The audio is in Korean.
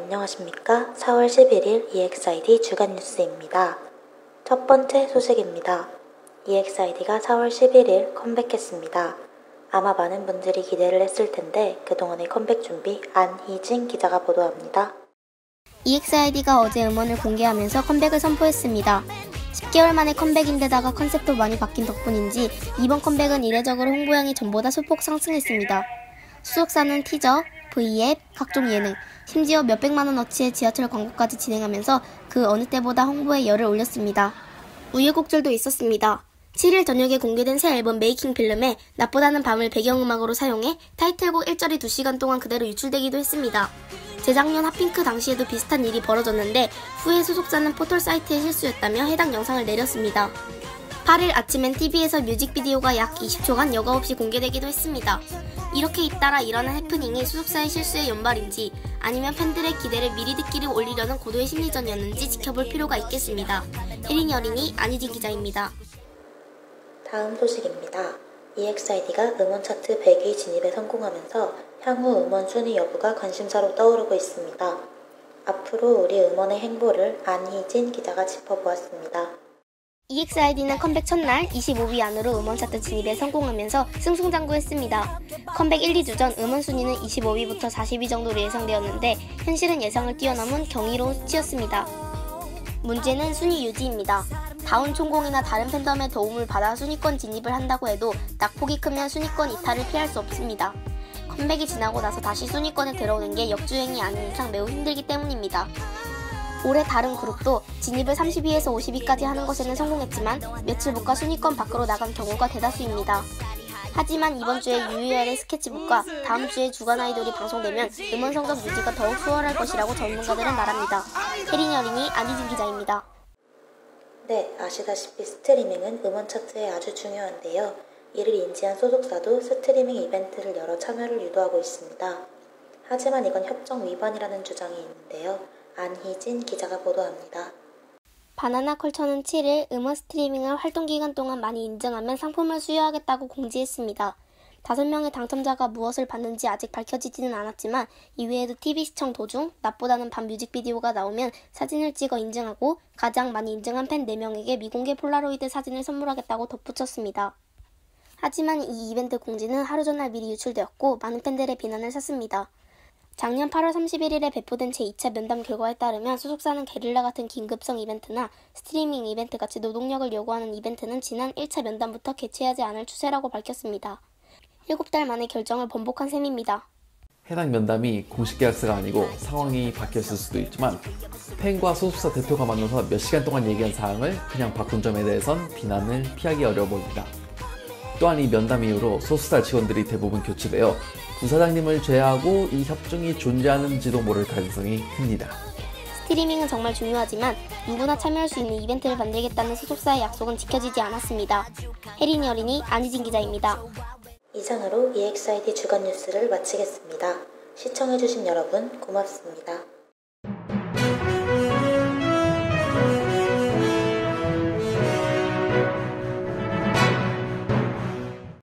안녕하십니까. 4월 11일 EXID 주간 뉴스입니다. 첫 번째 소식입니다. EXID가 4월 11일 컴백했습니다. 아마 많은 분들이 기대를 했을 텐데 그동안의 컴백 준비 안희진 기자가 보도합니다. EXID가 어제 음원을 공개하면서 컴백을 선포했습니다. 10개월 만에 컴백인데다가 컨셉도 많이 바뀐 덕분인지 이번 컴백은 이례적으로 홍보량이 전보다 소폭 상승했습니다. 수속사는 티저, V앱, 각종 예능, 심지어 몇백만원어치의 지하철 광고까지 진행하면서 그 어느 때보다 홍보에 열을 올렸습니다. 우여곡절도 있었습니다. 7일 저녁에 공개된 새 앨범 메이킹 필름에 낮보다는 밤을 배경음악으로 사용해 타이틀곡 1절이 2시간 동안 그대로 유출되기도 했습니다. 재작년 핫핑크 당시에도 비슷한 일이 벌어졌는데 후에 소속사는 포털 사이트의 실수였다며 해당 영상을 내렸습니다. 8일 아침엔 TV에서 뮤직비디오가 약 20초간 여과 없이 공개되기도 했습니다. 이렇게 잇따라 일어난 해프닝이 소속사의 실수의 연발인지 아니면 팬들의 기대를 미리 듣기를 올리려는 고도의 심리전이었는지 지켜볼 필요가 있겠습니다. 혜린이 어린이 안희진 기자입니다. 다음 소식입니다. EXID가 음원 차트 100위 진입에 성공하면서 향후 음원 순위 여부가 관심사로 떠오르고 있습니다. 앞으로 우리 음원의 행보를 안희진 기자가 짚어보았습니다. EXID는 컴백 첫날 25위 안으로 음원 차트 진입에 성공하면서 승승장구했습니다. 컴백 1, 2주 전 음원 순위는 25위부터 40위 정도로 예상되었는데 현실은 예상을 뛰어넘은 경이로운 수치였습니다. 문제는 순위 유지입니다. 다운 총공이나 다른 팬덤의 도움을 받아 순위권 진입을 한다고 해도 낙폭이 크면 순위권 이탈을 피할 수 없습니다. 컴백이 지나고 나서 다시 순위권에 들어오는 게 역주행이 아닌 이상 매우 힘들기 때문입니다. 올해 다른 그룹도 진입을 30위에서 50위까지 하는 것에는 성공했지만 며칠 못 가 순위권 밖으로 나간 경우가 대다수입니다. 하지만 이번 주에 유희열의 스케치북과 다음 주에 주간 아이돌이 방송되면 음원 성적 유지가 더욱 수월할 것이라고 전문가들은 말합니다. 혜린이 어린이 안희진 기자입니다. 네, 아시다시피 스트리밍은 음원 차트에 아주 중요한데요. 이를 인지한 소속사도 스트리밍 이벤트를 열어 참여를 유도하고 있습니다. 하지만 이건 협정 위반이라는 주장이 있는데요. 안희진 기자가 보도합니다. 바나나컬처는 7일 음원 스트리밍을 활동기간 동안 많이 인증하면 상품을 수여하겠다고 공지했습니다. 5명의 당첨자가 무엇을 받는지 아직 밝혀지지는 않았지만 이외에도 TV 시청 도중 낮보다는 밤 뮤직비디오가 나오면 사진을 찍어 인증하고 가장 많이 인증한 팬 4명에게 미공개 폴라로이드 사진을 선물하겠다고 덧붙였습니다. 하지만 이 이벤트 공지는 하루 전날 미리 유출되었고 많은 팬들의 비난을 샀습니다. 작년 8월 31일에 배포된 제2차 면담 결과에 따르면 소속사는 게릴라 같은 긴급성 이벤트나 스트리밍 이벤트 같이 노동력을 요구하는 이벤트는 지난 1차 면담부터 개최하지 않을 추세라고 밝혔습니다. 7달 만에 결정을 번복한 셈입니다. 해당 면담이 공식 계약서가 아니고 상황이 바뀌었을 수도 있지만 팬과 소속사 대표가 만나서 몇 시간 동안 얘기한 사항을 그냥 바꾼 점에 대해선 비난을 피하기 어려워 보입니다. 또한 이 면담 이후로 소속사 직원들이 대부분 교체되어 부사장님을 제외하고 이 협정이 존재하는지도 모를 가능성이 큽니다. 스트리밍은 정말 중요하지만 누구나 참여할 수 있는 이벤트를 만들겠다는 소속사의 약속은 지켜지지 않았습니다. 혜린이 어린이 안희진 기자입니다. 이상으로 EXID 주간 뉴스를 마치겠습니다. 시청해주신 여러분 고맙습니다.